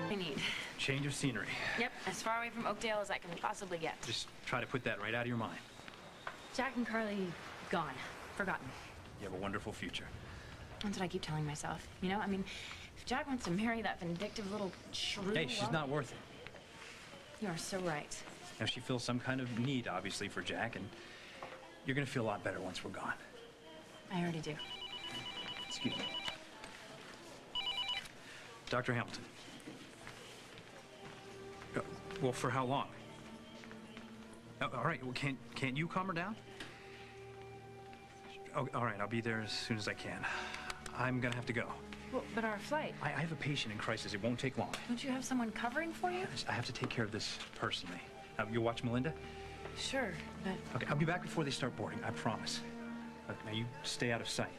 I need. Change of scenery. Yep, as far away from Oakdale as I can possibly get. Just try to put that right out of your mind. Jack and Carly, gone. Forgotten. You have a wonderful future. That's what I keep telling myself. You know, I mean, if Jack wants to marry that vindictive little shrew... Hey, she's not worth it. You are so right. Now, she feels some kind of need, obviously, for Jack, and you're gonna feel a lot better once we're gone. I already do. Excuse me. Dr. Hamilton. Well, for how long? Oh, all right, well, can't you calm her down? Oh, all right, I'll be there as soon as I can. I'm gonna have to go. Well, but our flight... I have a patient in crisis. It won't take long. Don't you have someone covering for you? I have to take care of this personally. You'll watch Melinda? Sure, but... Okay, I'll be back before they start boarding, I promise. Now, you stay out of sight.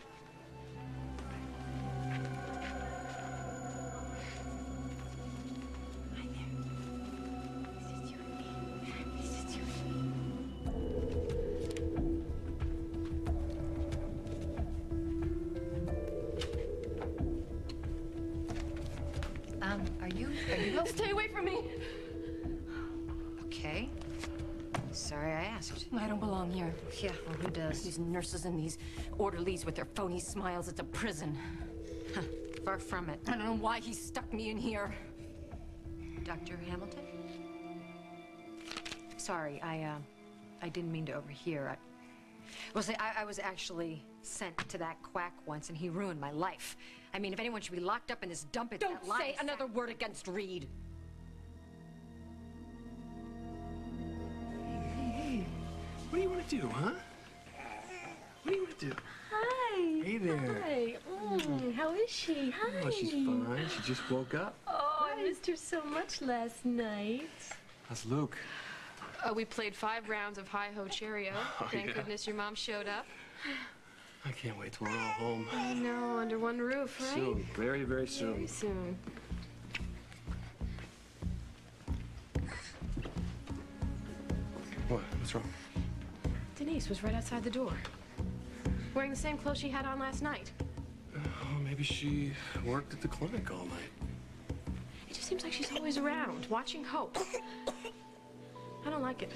Are you... Stay away from me! Okay. Sorry I asked. I don't belong here. Yeah, well, who does? These nurses and these orderlies with their phony smiles. It's a prison. Huh, far from it. I don't know why he stuck me in here. Dr. Hamilton? Sorry, I didn't mean to overhear. I was actually sent to that quack once, and he ruined my life. I mean, if anyone should be locked up in this dump, it's that Don't say another word against Reed. Hey, what do you want to do, huh? What do you want to do? Hi. Hey there. Hi. How is she? Hi. Oh, she's fine. She just woke up. Oh, I missed her so much last night. How's Luke? We played 5 rounds of Hi-Ho Cheerio. Thank goodness your mom showed up. I can't wait till we're all home. I know, under one roof, right? Soon. Very, very soon. Very soon. What? What's wrong? Denise was right outside the door. Wearing the same clothes she had on last night. Oh, maybe she worked at the clinic all night. It just seems like she's always around, watching Hope. I don't like it.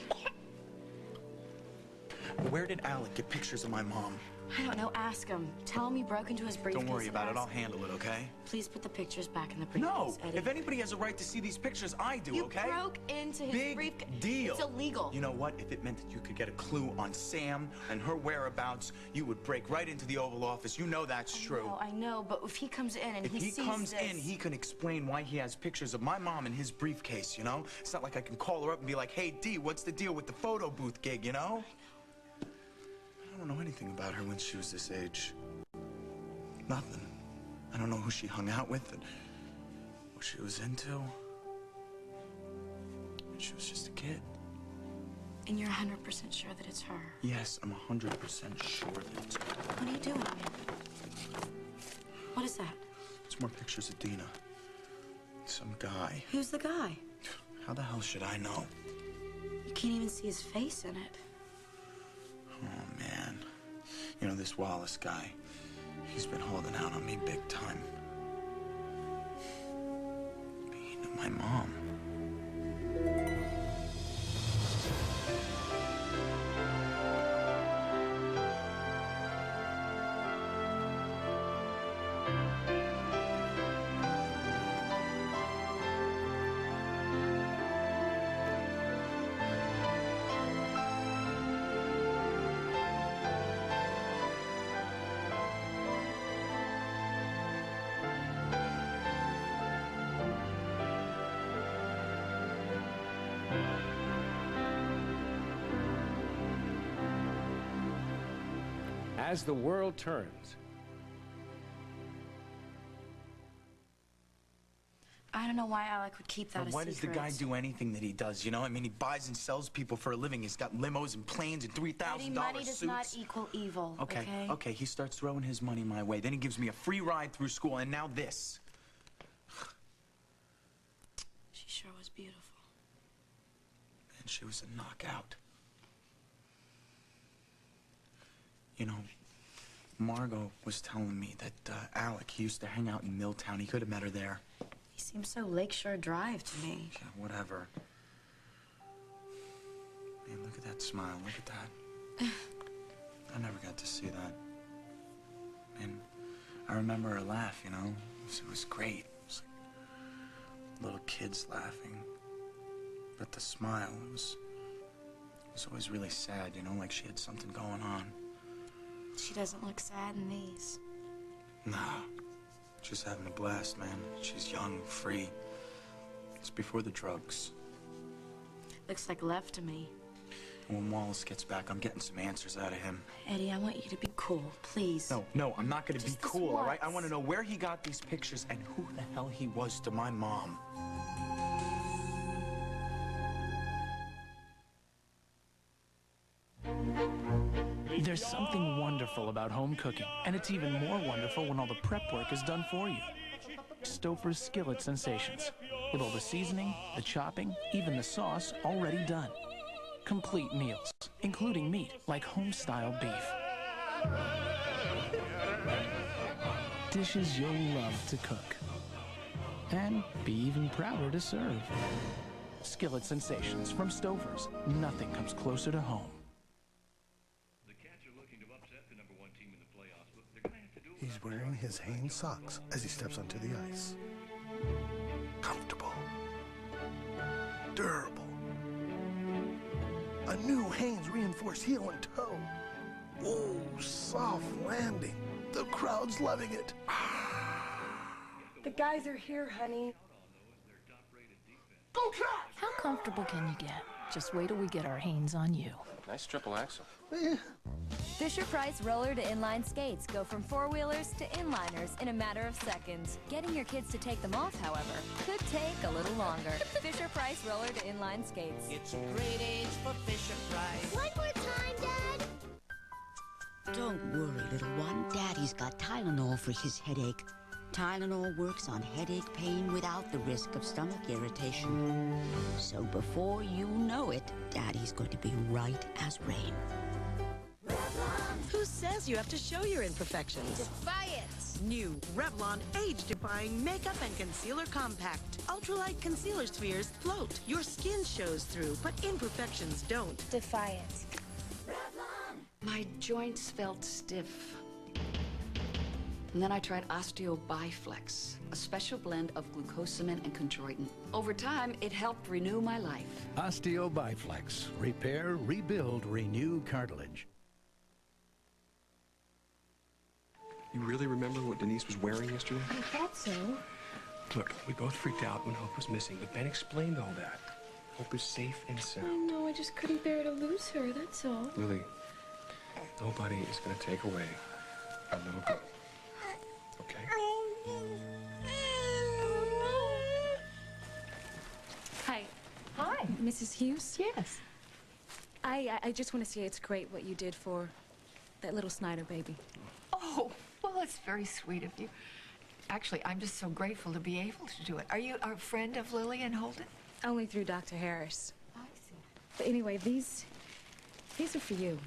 Where did Alec get pictures of my mom? I don't know. Ask him. Tell him you broke into his briefcase. Don't worry about it. I'll him. handle it, okay? Please put the pictures back in the briefcase, No! Eddie. If anybody has a right to see these pictures, I do, You okay? broke into his Big briefcase. deal. It's illegal. You know what? If it meant that you could get a clue on Sam and her whereabouts, you would break right into the Oval Office. You know that's true. I know, but if he comes in and If he sees comes this... in, he can explain why he has pictures of my mom in his briefcase, you know? It's not like I can call her up and be like, hey, Dee, what's the deal with the photo booth gig, you know? I don't know anything about her when she was this age. Nothing. I don't know who she hung out with and what she was into. She was just a kid. And you're 100% sure that it's her? Yes, I'm 100% sure that it's her. What are you doing? What is that? It's more pictures of Dina. Some guy. Who's the guy? How the hell should I know? You can't even see his face in it. Oh, man. You know, this Wallace guy, he's been holding out on me big time. Being my mom. As the world turns. I don't know why Alec would keep that a secret. Why does the guy do anything that he does, you know? I mean, he buys and sells people for a living. He's got limos and planes and $3,000 suits. Money does not equal evil, okay? Okay, he starts throwing his money my way. Then he gives me a free ride through school, and now this. She sure was beautiful. And she was a knockout. You know, Margot was telling me that Alec, he used to hang out in Milltown. He could have met her there. He seems so Lakeshore Drive to me. Yeah, whatever. Man, look at that smile. Look at that. I never got to see that. And I remember her laugh, you know? It was great. It was like little kids laughing. But the smile, it was always really sad, you know? Like she had something going on. She doesn't look sad in these. No. She's having a blast, man. She's young, free. It's before the drugs. Looks like love to me. And when Wallace gets back, I'm getting some answers out of him. Eddie, I want you to be cool, please. No, I'm not gonna be Just this cool, all right? I once. want to know where he got these pictures and who the hell he was to my mom. There's something wonderful about home cooking, and it's even more wonderful when all the prep work is done for you. Stouffer's Skillet Sensations, with all the seasoning, the chopping, even the sauce already done. Complete meals, including meat like home-style beef. Dishes you'll love to cook, and be even prouder to serve. Skillet Sensations from Stouffer's. Nothing comes closer to home. He's wearing his Hanes socks as he steps onto the ice. Comfortable. Durable. A new Hanes reinforced heel and toe. Ooh, soft landing. The crowd's loving it. The guys are here, honey. Go Cats! How comfortable can you get? Just wait till we get our Hanes on you. Nice triple axle. Fisher-Price roller to inline skates go from four-wheelers to inliners in a matter of seconds. Getting your kids to take them off, however, could take a little longer. Fisher-Price roller to inline skates. It's a great age for Fisher-Price. One more time, Dad. Don't worry, little one. Daddy's got Tylenol for his headache. Tylenol works on headache pain without the risk of stomach irritation. So before you know it, Daddy's going to be right as rain. Who says you have to show your imperfections? Defiance. New Revlon age-defying makeup and concealer compact. Ultralight concealer spheres float. Your skin shows through, but imperfections don't. Defiance. My joints felt stiff. And then I tried Osteo-Biflex, a special blend of glucosamine and chondroitin. Over time, it helped renew my life. Osteo-Biflex. Repair, rebuild, renew cartilage. You really remember what Denise was wearing yesterday? I thought so. Look, we both freaked out when Hope was missing, but Ben explained all that. Hope is safe and I sound. know, I just couldn't bear to lose her, that's all. Lily, nobody is going to take away our little girl. Okay? Hi. Hi. Mrs. Hughes? Yes. I just want to say it's great what you did for that little Snyder baby. Oh, well, that's very sweet of you. Actually, I'm just so grateful to be able to do it. Are you a friend of Lily and Holden? Only through Dr. Harris. I see. But anyway, these are for you.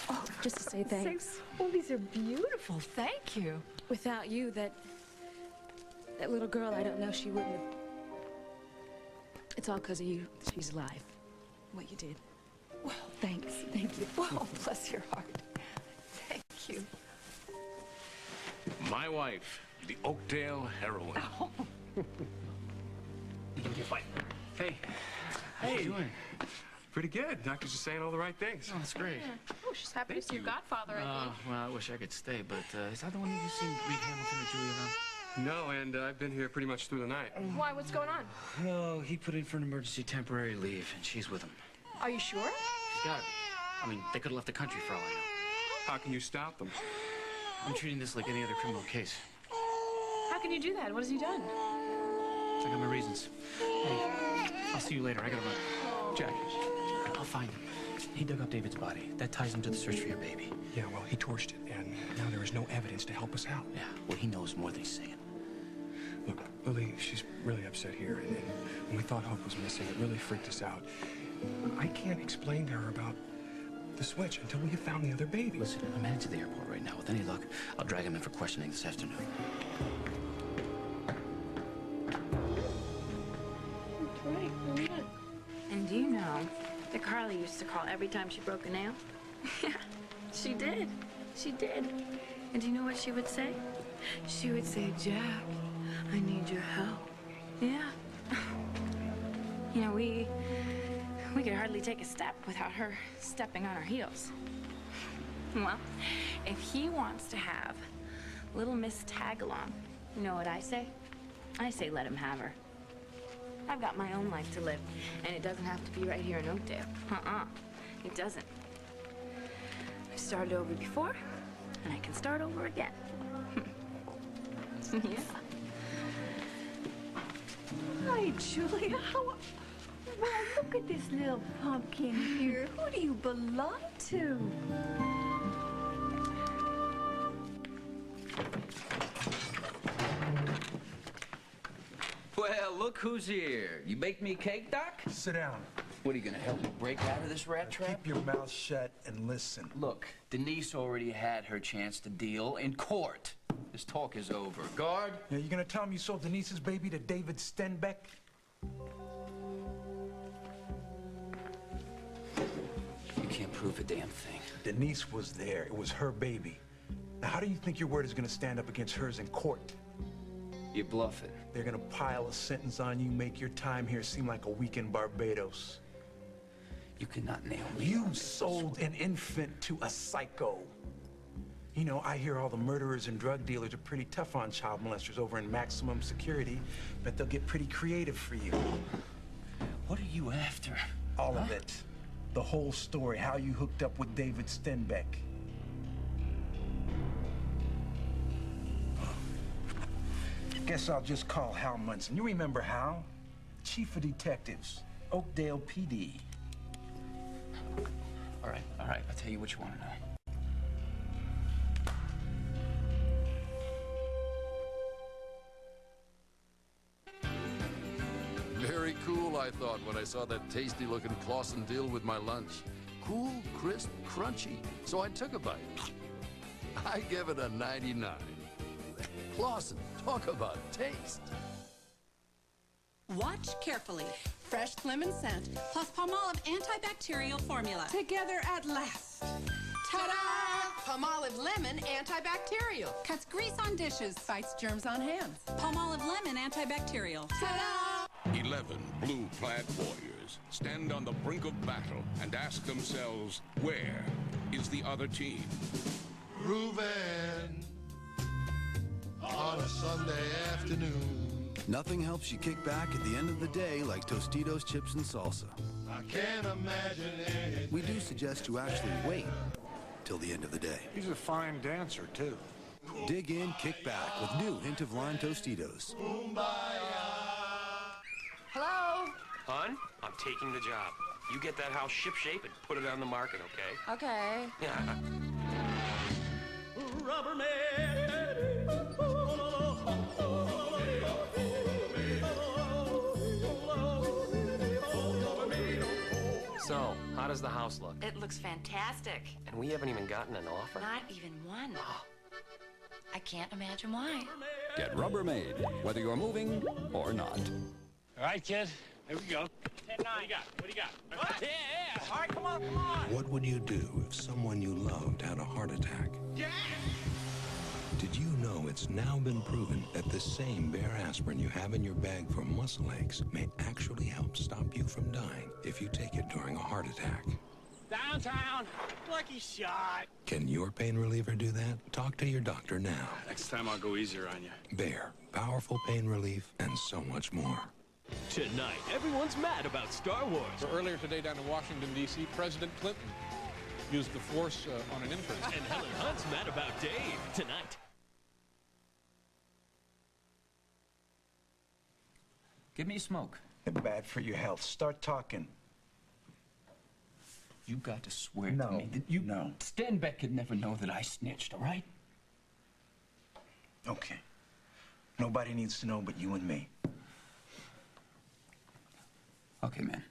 Oh, just to say thanks. Oh, these are beautiful. Thank you. Without you, that little girl, I don't know, she wouldn't have. It's all because of you that she's alive. What you did. Well, Thanks. Thank you. well, bless your heart. Thank you. My wife, the Oakdale heroine. Oh. Hey. How you doing? Pretty good. Doctors are saying all the right things. Oh, that's great. Oh, she's happy to see your godfather, I think. Well, I wish I could stay, but is that the one that you've seen Reed Hamilton or Julia around? No, and I've been here pretty much through the night. Why, what's going on? Oh, he put in for an emergency temporary leave, and she's with him. Are you sure? She's got it. I mean, they could have left the country for all I know. How can you stop them? I'm treating this like any other criminal case. How can you do that? What has he done? I got my reasons. Hey, I'll see you later. I gotta run. Jack, I'll find him. He dug up David's body. That ties him to the search for your baby. Yeah, well, he torched it, and now there is no evidence to help us out. Yeah, well, he knows more than he's saying. Look, Lily, she's really upset here, and when we thought Hope was missing, it really freaked us out. I can't explain to her about the switch until we have found the other baby. Listen, I'm headed to the airport right now. With any luck, I'll drag him in for questioning this afternoon. that Carly used to call every time she broke a nail? Yeah, she did. She did. And do you know what she would say? She would say, Jack, I need your help. Yeah. You know, we could hardly take a step without her stepping on our heels. Well, if he wants to have little Miss Tagalong, you know what I say? I say let him have her. I've got my own life to live, and it doesn't have to be right here in Oakdale. It doesn't. I've started over before, and I can start over again. Yeah. Hi, Julia. Wow, look at this little pumpkin here. Who do you belong to? Well, look who's here. You baked me a cake, Doc? Sit down. What, are you gonna help me break out of this rat trap? Keep your mouth shut and listen. Look, Denise already had her chance to deal in court. This talk is over. Guard? Yeah, you gonna tell me you sold Denise's baby to David Stenbeck? You can't prove a damn thing. Denise was there. It was her baby. Now, how do you think your word is gonna stand up against hers in court? You're bluffing. They're gonna pile a sentence on you, make your time here seem like a week in Barbados. You cannot nail me. You sold an infant to a psycho. You know, I hear all the murderers and drug dealers are pretty tough on child molesters over in maximum security, but they'll get pretty creative for you. What are you after? All of it. The whole story, how you hooked up with David Stenbeck. Guess I'll just call Hal Munson. You remember Hal? Chief of Detectives, Oakdale PD. All right. I'll tell you what you want to know. Very cool, I thought, when I saw that tasty-looking Clausen deal with my lunch. Cool, crisp, crunchy. So I took a bite. I give it a 99. Clausen, talk about taste. Watch carefully. Fresh lemon scent plus Palmolive antibacterial formula. Together at last. Ta-da! Palmolive Lemon antibacterial. Cuts grease on dishes, fights germs on hands. Palmolive Lemon antibacterial. Ta-da! 11 blue-clad warriors stand on the brink of battle and ask themselves, where is the other team? Reuven, on a Sunday afternoon. Nothing helps you kick back at the end of the day like Tostitos chips and salsa. I can't imagine anything. We do suggest you actually wait till the end of the day. He's a fine dancer, too. Dig in, kick back with new Hint of Lime Tostitos. Hello? Hon, I'm taking the job. You get that house shipshape and put it on the market, okay? Okay. Yeah. Rubber man. So, how does the house look? It looks fantastic. And we haven't even gotten an offer? Not even one. I can't imagine why. Get Rubbermaid, whether you're moving or not. All right, kid. Here we go. 10-9. What do you got? What do you got? What? Yeah. All right, come on. What would you do if someone you loved had a heart attack? Yeah. Did you know it's now been proven that the same Bear aspirin you have in your bag for muscle aches may actually help stop you from dying if you take it during a heart attack? Downtown. Lucky shot. Can your pain reliever do that? Talk to your doctor now. Next time I'll go easier on you. Bear, powerful pain relief and so much more. Tonight, everyone's mad about Star Wars. So earlier today down in Washington, D.C., President Clinton used the Force on an intern. And Helen Hunt's mad about Dave tonight. Give me a smoke. They're bad for your health. Start talking. You got to swear to me that you... No. Stenbeck could never know that I snitched, all right? Okay. Nobody needs to know but you and me. Okay, man.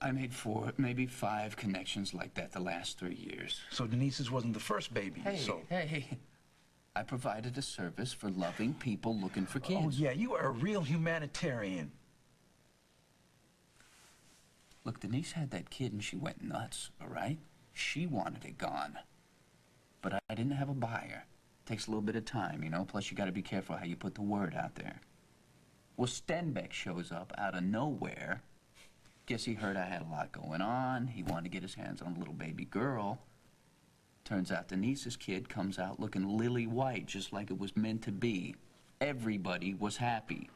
I made 4, maybe 5 connections like that the last 3 years. So Denise's wasn't the first baby, Hey. I provided a service for loving people looking for kids. Oh, yeah, you are a real humanitarian. Look, Denise had that kid and she went nuts, all right? She wanted it gone. But I didn't have a buyer. Takes a little bit of time, you know, plus you gotta be careful how you put the word out there. Well, Stenbeck shows up out of nowhere. Guess he heard I had a lot going on. He wanted to get his hands on a little baby girl. Turns out Denise's kid comes out looking lily white, just like it was meant to be. Everybody was happy.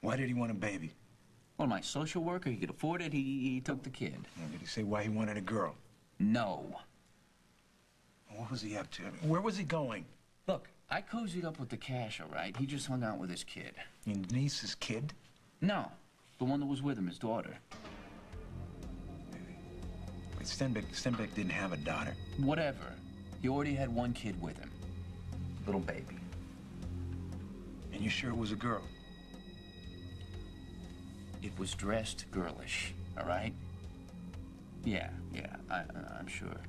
Why did he want a baby? Well, my social worker, he could afford it, he took the kid. Yeah, did he say why he wanted a girl? No. What was he up to? I mean, where was he going? Look, I cozied up with the cash, all right? He just hung out with his kid. And Denise's kid? No, the one that was with him, his daughter. Wait, Stenbeck didn't have a daughter? Whatever. He already had one kid with him. Little baby. And you sure it was a girl? It was dressed girlish, all right? Yeah, I'm sure.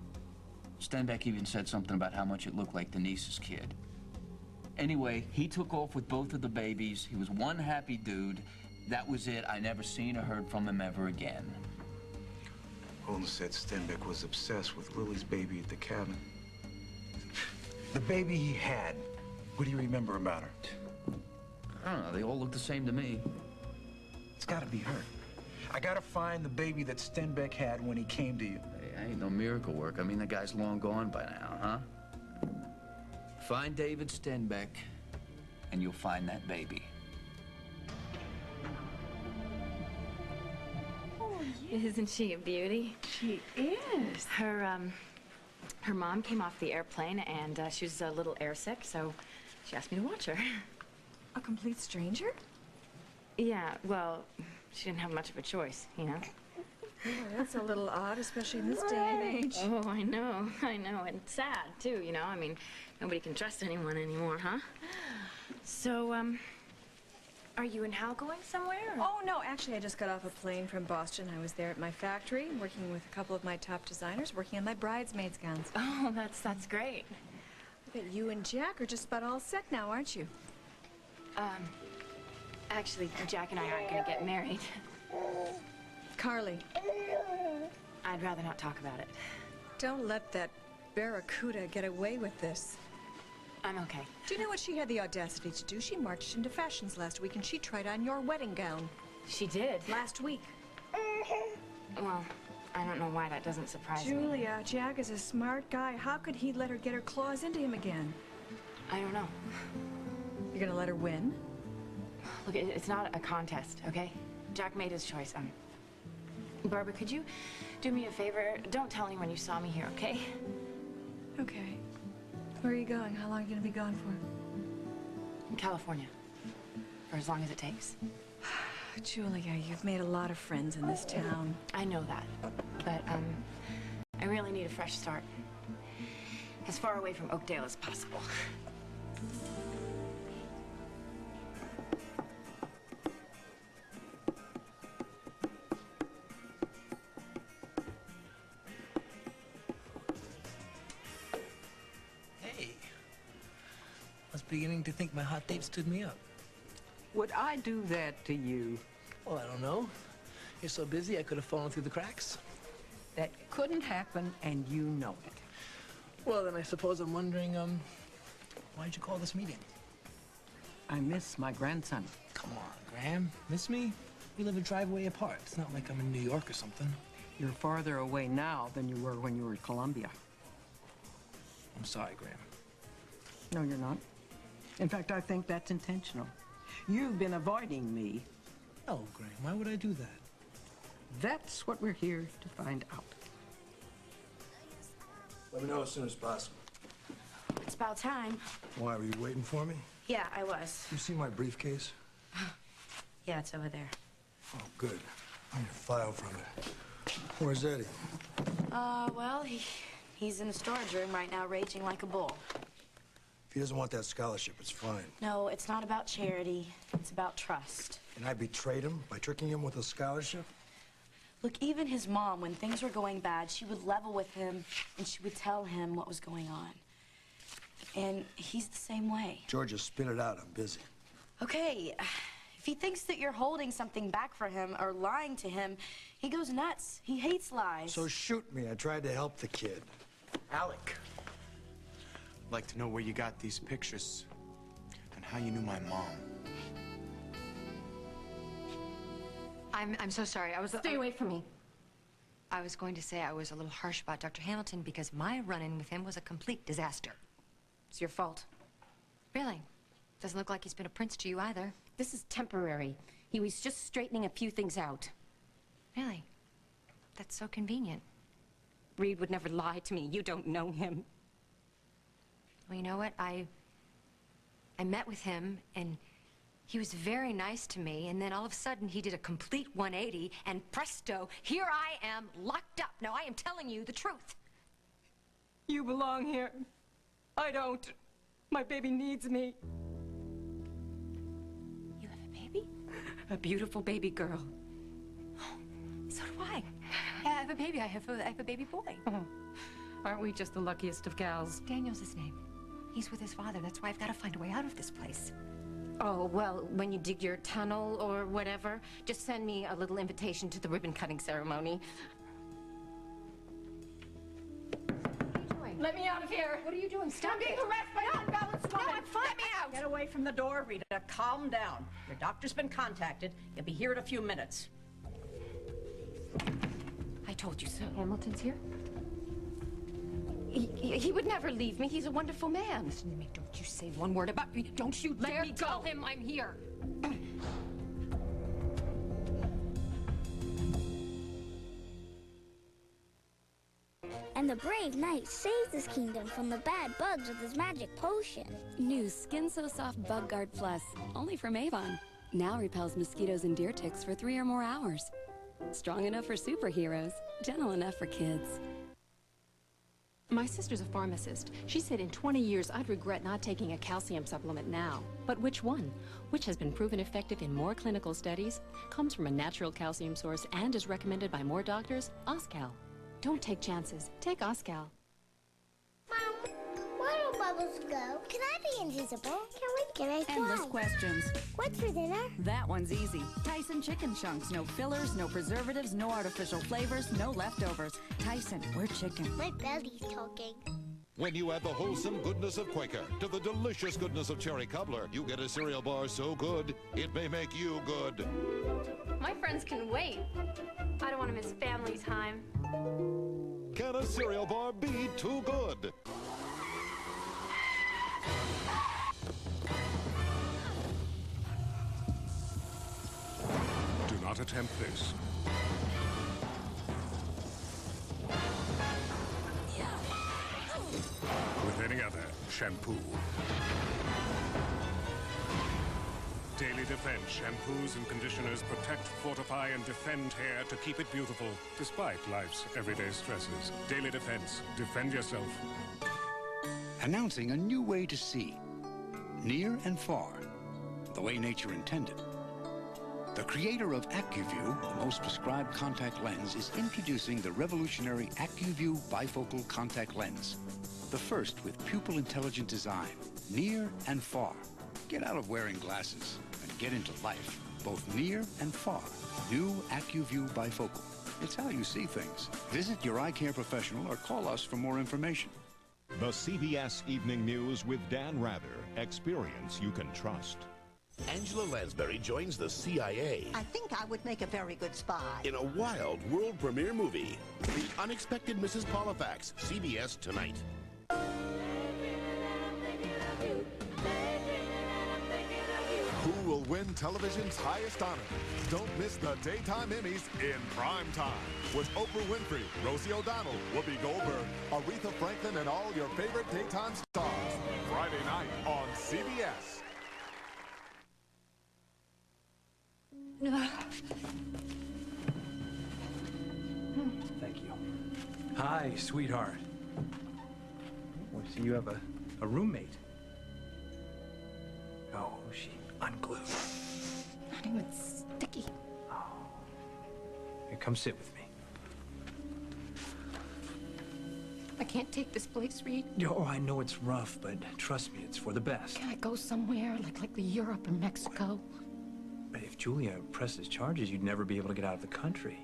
Stenbeck even said something about how much it looked like Denise's kid. Anyway, he took off with both of the babies. He was one happy dude. That was it. I never seen or heard from him ever again. Holmes said Stenbeck was obsessed with Lily's baby at the cabin. The baby he had. What do you remember about her? I don't know. They all look the same to me. It's gotta be her. I gotta find the baby that Stenbeck had when he came to you. Hey, ain't no miracle work. I mean, the guy's long gone by now, huh? Find David Stenbeck, and you'll find that baby. Oh, yeah. Isn't she a beauty? She is. Her mom came off the airplane, and she was a little airsick, so she asked me to watch her. A complete stranger? Yeah, well, she didn't have much of a choice, you know? Oh, that's a little odd, especially in this day and age. Oh, I know, and sad, too, you know? I mean, nobody can trust anyone anymore, huh? So, are you and Hal going somewhere? Or? Oh, no, actually, I just got off a plane from Boston. I was there at my factory, working with a couple of my top designers, working on my bridesmaids' gowns. Oh, that's great. I bet you and Jack are just about all set now, aren't you? Actually, Jack and I aren't gonna get married. Carly. I'd rather not talk about it. Don't let that barracuda get away with this. I'm okay. Do you know what she had the audacity to do? She marched into Fashions last week and she tried on your wedding gown. She did? Last week. Well, I don't know why that doesn't surprise me. Julia, Jack is a smart guy. How could he let her get her claws into him again? I don't know. You're gonna let her win? Look, it's not a contest, okay? Jack made his choice. Barbara, could you do me a favor? Don't tell anyone you saw me here, okay? Okay. Where are you going? How long are you gonna be gone for? California. For as long as it takes. Julia, you've made a lot of friends in this town. I know that. But, I really need a fresh start. As far away from Oakdale as possible. Beginning to think my hot date stood me up. Would I do that to you? Well, I don't know. You're so busy, I could have fallen through the cracks. That couldn't happen, and you know it. Well, then I suppose I'm wondering, why'd you call this meeting? I miss my grandson. Come on, Graham. Miss me? We live a driveway apart. It's not like I'm in New York or something. You're farther away now than you were when you were in Columbia. I'm sorry, Graham. No, you're not. In fact, I think that's intentional. You've been avoiding me. Oh, Graham, why would I do that? That's what we're here to find out. Let me know as soon as possible. It's about time. Why, were you waiting for me? Yeah, I was. You see my briefcase? Yeah, it's over there. Oh, good. I need a file from it. Where's Eddie? Well, he's in the storage room right now, raging like a bull. If he doesn't want that scholarship, it's fine. No, it's not about charity. It's about trust. And I betrayed him by tricking him with a scholarship? Look, even his mom, when things were going bad, she would level with him and she would tell him what was going on. And he's the same way. Georgia, spit it out. I'm busy. Okay, if he thinks that you're holding something back for him or lying to him, he goes nuts. He hates lies. So shoot me. I tried to help the kid. Alec, I'd like to know where you got these pictures and how you knew my mom. I'm so sorry. Stay away from me. I was going to say I was a little harsh about Dr. Hamilton because my run-in with him was a complete disaster. It's your fault. Really? Doesn't look like he's been a prince to you either. This is temporary. He was just straightening a few things out. Really? That's so convenient. Reed would never lie to me. You don't know him. Well, you know what? I met with him, and he was very nice to me, and then all of a sudden he did a complete 180, and presto, here I am, locked up. Now, I am telling you the truth. You belong here. I don't. My baby needs me. You have a baby? A beautiful baby girl. So do I. I have a baby. I have a baby boy. Aren't we just the luckiest of gals? Daniel's his name. He's with his father. That's why I've got to find a way out of this place. Oh, well, when you dig your tunnel or whatever, just send me a little invitation to the ribbon-cutting ceremony. Let me out of here. What are you doing? Stop I'm being harassed by an unbalanced woman. No, I'm fine. Let me out. Get away from the door, Rita. Calm down. Your doctor's been contacted. He'll be here in a few minutes. I told you so. Hamilton's here? He would never leave me. He's a wonderful man. Listen to me. Don't you say one word about me. Don't you Let dare me tell go. him I'm here. And the brave knight saves his kingdom from the bad bugs with his magic potion. New Skin So Soft Bug Guard Plus, only from Avon. Now repels mosquitoes and deer ticks for 3 or more hours. Strong enough for superheroes, gentle enough for kids. My sister's a pharmacist. She said in 20 years I'd regret not taking a calcium supplement now. But which one? Which has been proven effective in more clinical studies, comes from a natural calcium source, and is recommended by more doctors? Oscal. Don't take chances. Take Oscal. Mom, where do bubbles go? Can I be invisible? Can I fly? Endless questions. What's for dinner? That one's easy. Tyson chicken chunks. No fillers, no preservatives, no artificial flavors, no leftovers. Tyson, we're chicken. My belly's talking. When you add the wholesome goodness of Quaker to the delicious goodness of Cherry Cobbler, you get a cereal bar so good, it may make you good. My friends can wait. I don't want to miss family time. Can a cereal bar be too good? Do not attempt this. With any other shampoo. Daily Defense shampoos and conditioners protect, fortify, and defend hair to keep it beautiful, despite life's everyday stresses. Daily Defense. Defend yourself. Announcing a new way to see. Near and far. The way nature intended. The creator of AccuView, the most prescribed contact lens, is introducing the revolutionary AccuView bifocal contact lens. The first with pupil intelligent design. Near and far. Get out of wearing glasses and get into life, both near and far. New AccuView bifocal. It's how you see things. Visit your eye care professional or call us for more information. The CBS Evening News with Dan Rather. Experience you can trust. Angela Lansbury joins the CIA I think I would make a very good spy. in a wild world premiere movie, The Unexpected Mrs. Polifax, CBS tonight. Who will win television's highest honor? Don't miss the Daytime Emmys in prime time with Oprah Winfrey, Rosie O'Donnell, Whoopi Goldberg, Aretha Franklin, and all your favorite daytime stars. Friday night on CBS. Thank you. Hi, sweetheart. Oh, I see you have a roommate. Oh, she unglued. Not even sticky. Here, come sit with me. I can't take this place, Reed. Oh, I know it's rough, but trust me, it's for the best. Can I go somewhere like the Europe or Mexico? if Julia presses charges, you'd never be able to get out of the country.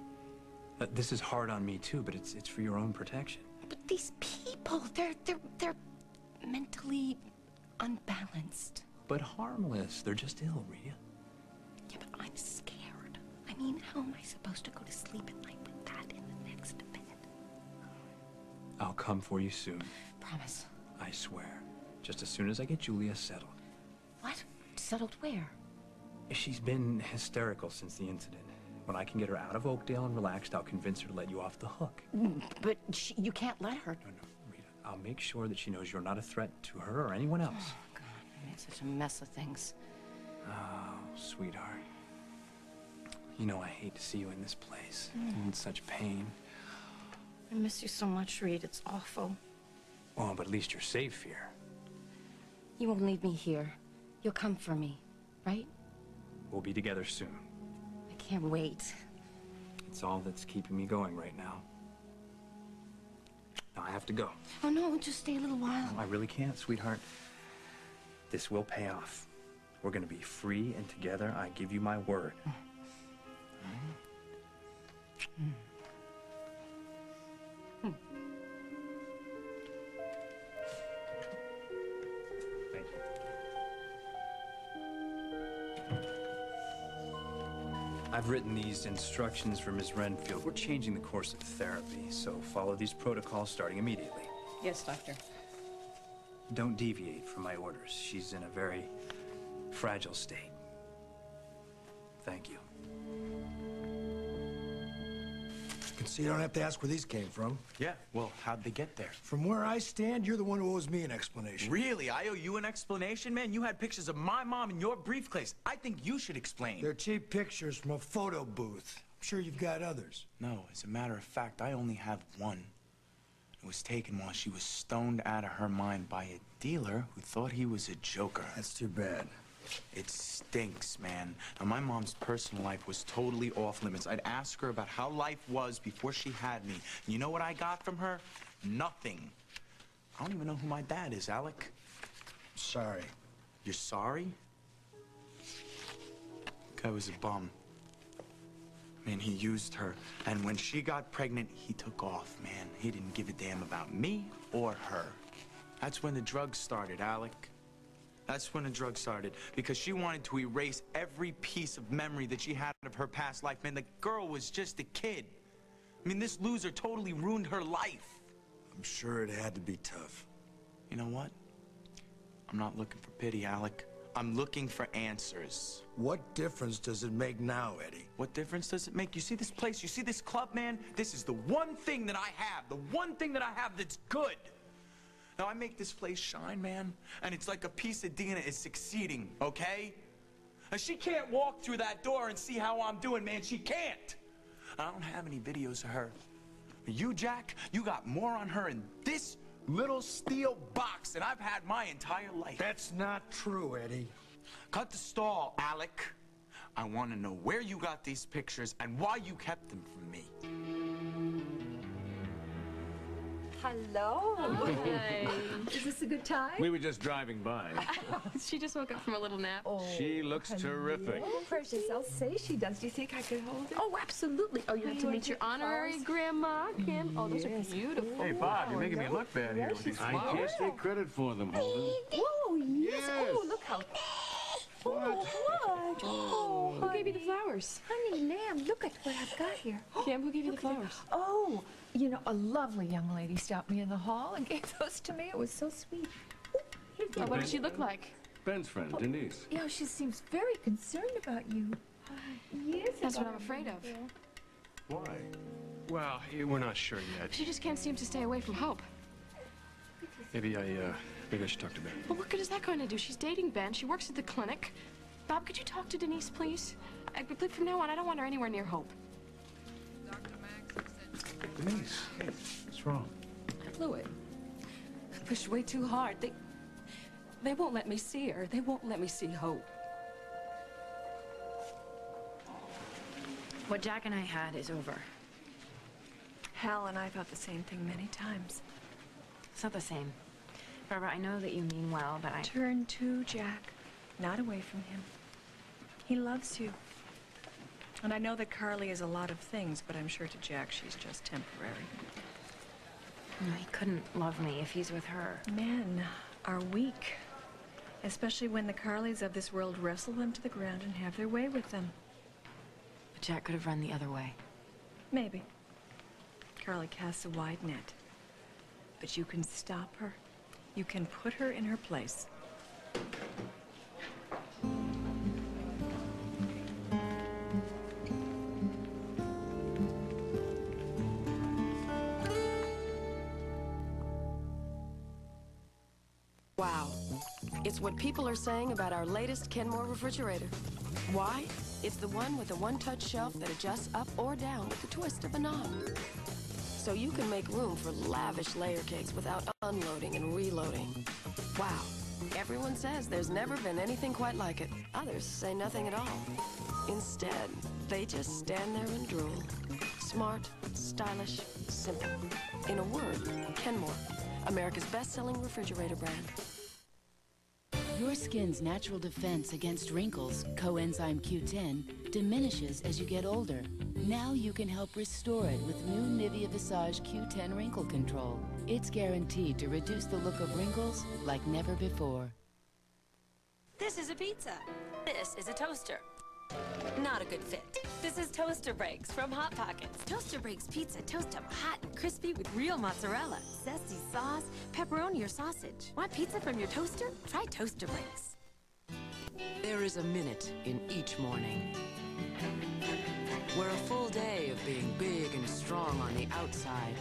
This is hard on me, too, but it's for your own protection. But these people, they're mentally unbalanced. But harmless. They're just ill, Rita. Yeah, but I'm scared. I mean, how am I supposed to go to sleep at night with that in the next bed? I'll come for you soon. Promise. I swear. Just as soon as I get Julia settled. What? Settled where? She's been hysterical since the incident. When I can get her out of Oakdale and relaxed, I'll convince her to let you off the hook. But you can't let her. No, Rita. I'll make sure that she knows you're not a threat to her or anyone else. Oh, God. I made such a mess of things. Oh, sweetheart. You know I hate to see you in this place. In such pain. I miss you so much, Reed. It's awful. Oh, but at least you're safe here. You won't leave me here. You'll come for me, right? We'll be together soon. I can't wait. It's all that's keeping me going right now. Now I have to go. Oh, no, just stay a little while. No, I really can't, sweetheart. This will pay off. We're gonna be free and together. I give you my word. Thank you. I've written these instructions for Ms. Renfield. We're changing the course of therapy, so follow these protocols starting immediately. Yes, doctor. Don't deviate from my orders. She's in a very fragile state. Thank you. You can see you don't have to ask where these came from. Yeah, well, how'd they get there? From where I stand, you're the one who owes me an explanation. Really? I owe you an explanation, man? You had pictures of my mom in your briefcase. I think you should explain. They're cheap pictures from a photo booth. I'm sure you've got others. No, as a matter of fact, I only have one. It was taken while she was stoned out of her mind by a dealer who thought he was a joker. That's too bad. It stinks, man. Now, my mom's personal life was totally off limits. I'd ask her about how life was before she had me. You know what I got from her? Nothing. I don't even know who my dad is, Alec. Sorry. You're sorry? Guy was a bum. Man, he used her. And when she got pregnant, he took off, man. He didn't give a damn about me or her. That's when the drugs started, Alec. That's when the drugs started, because she wanted to erase every piece of memory that she had of her past life. Man, the girl was just a kid. I mean, this loser totally ruined her life. I'm sure it had to be tough. You know what? I'm not looking for pity, Alec. I'm looking for answers. What difference does it make now, Eddie? What difference does it make? You see this place? You see this club, man? This is the one thing that I have. The one thing that I have that's good. Now, I make this place shine, man, and it's like a piece of Dina is succeeding, okay? Now, she can't walk through that door and see how I'm doing, man. She can't. I don't have any videos of her. You, Jack, you got more on her in this little steel box than I've had my entire life. That's not true, Eddie. Cut the stall, Alec. I want to know where you got these pictures and why you kept them from me. Hello. Hi. Is this a good time? We were just driving by. She just woke up from a little nap. Oh, She looks terrific. Oh, precious. I'll say she does. Do you think I could hold it? Oh, absolutely. Oh, you have to meet your honorary grandma, Kim. Oh, those are beautiful. Hey, Bob, you're making me look bad here with these flowers. I can't take credit for them, Holden. Whoa, yes. Yes. Oh, look how... Oh, what? Oh, Who gave you the flowers? Honey lamb, look at what I've got here. Kim, who gave you the flowers? Oh, you know, a lovely young lady stopped me in the hall and gave those to me. It was so sweet. Oh, what did she look like? Ben's friend, Denise. Yeah, she seems very concerned about you. Yes, That's what I'm afraid of. Why? Well, we're not sure yet. She just can't seem to stay away from Hope. Maybe I should talk to Ben. Well, what good is that going to do? She's dating Ben. She works at the clinic. Bob, could you talk to Denise, please? From now on, I don't want her anywhere near Hope. Denise, hey, what's wrong? I blew it. I pushed way too hard. They won't let me see her. They won't let me see Hope. What Jack and I had is over. Hal and I thought the same thing many times. It's not the same. Barbara, I know that you mean well, but I... Turn to Jack, not away from him. He loves you. And I know that Carly is a lot of things, but I'm sure to Jack she's just temporary. No, he couldn't love me if he's with her. Men are weak. Especially when the Carlys of this world wrestle them to the ground and have their way with them. But Jack could have run the other way. Maybe. Carly casts a wide net. But you can stop her. You can put her in her place. Wow. It's what people are saying about our latest Kenmore refrigerator. Why? It's the one with the one-touch shelf that adjusts up or down with the twist of a knob. So you can make room for lavish layer cakes without unloading and reloading. Wow. Everyone says there's never been anything quite like it. Others say nothing at all. Instead, they just stand there and drool. Smart, stylish, simple. In a word, Kenmore, America's best-selling refrigerator brand. Your skin's natural defense against wrinkles, coenzyme Q10, diminishes as you get older. Now you can help restore it with new Nivea Visage Q10 Wrinkle Control. It's guaranteed to reduce the look of wrinkles like never before. This is a pizza. This is a toaster. Not a good fit. This is Toaster Breaks from Hot Pockets. Toaster Breaks pizza toast them hot and crispy with real mozzarella, zesty sauce, pepperoni or sausage. Want pizza from your toaster? Try Toaster Breaks. There is a minute in each morning where a full day of being big and strong on the outside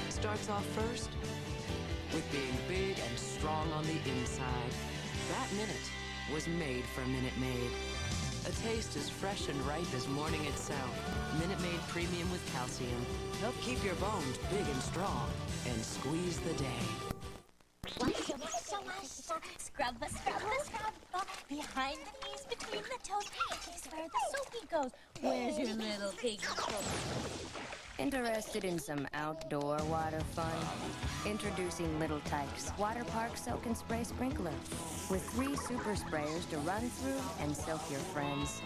starts off first with being big and strong on the inside. That minute was made for Minute Maid. A taste as fresh and ripe as morning itself. Minute Maid Premium with calcium. Help keep your bones big and strong and squeeze the day. Washa, washa, washa, scrubba, scrubba, scrubba, behind the knees, between the toes, here's where the soapy goes. Where's your little piggy toes? Interested in some outdoor water fun? Introducing Little Tykes Water Park Soak and Spray Sprinkler. With 3 super sprayers to run through and soak your friends.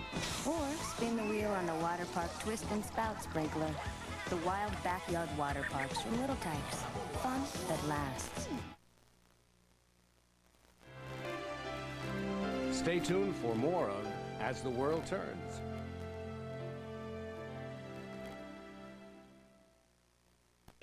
Or spin the wheel on the Water Park Twist and Spout Sprinkler. The wild backyard water parks from Little Tykes. Fun that lasts. Stay tuned for more of As the World Turns.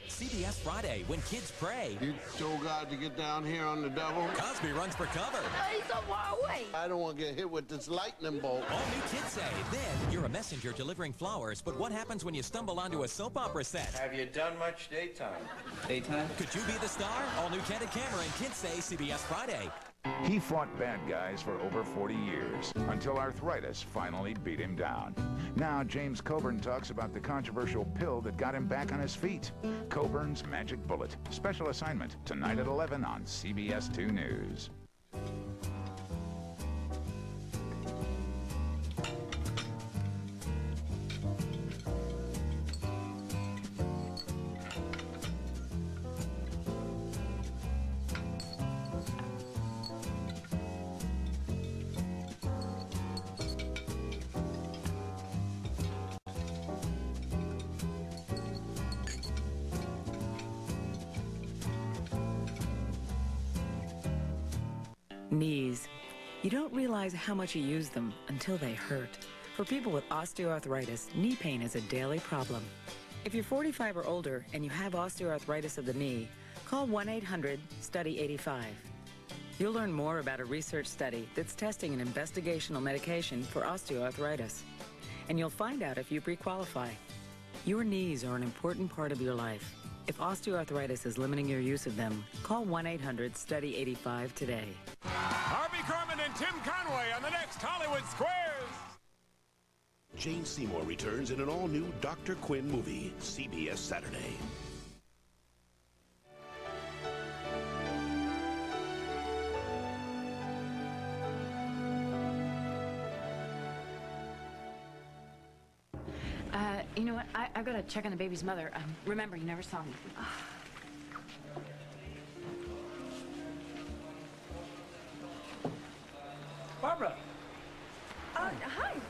CBS Friday, when kids pray. You told God to get down here on the double? Cosby runs for cover. He's so far away. I don't want to get hit with this lightning bolt. All new Kids Say. Then, you're a messenger delivering flowers, but what happens when you stumble onto a soap opera set? Have you done much daytime? Daytime? Could you be the star? All new Candid Camera and Kids Say, CBS Friday. He fought bad guys for over 40 years, until arthritis finally beat him down. Now, James Coburn talks about the controversial pill that got him back on his feet. Coburn's Magic Bullet. Special assignment, tonight at 11 on CBS 2 News. Knees. You don't realize how much you use them until they hurt. For people with osteoarthritis, knee pain is a daily problem. If you're 45 or older and you have osteoarthritis of the knee, call 1-800-STUDY-85. You'll learn more about a research study that's testing an investigational medication for osteoarthritis. And you'll find out if you pre-qualify. Your knees are an important part of your life. If osteoarthritis is limiting your use of them, call 1-800-STUDY-85 today. Harvey Korman and Tim Conway on the next Hollywood Squares. Jane Seymour returns in an all-new Dr. Quinn movie, CBS Saturday. You know what? I've got to check on the baby's mother. Remember, you never saw me.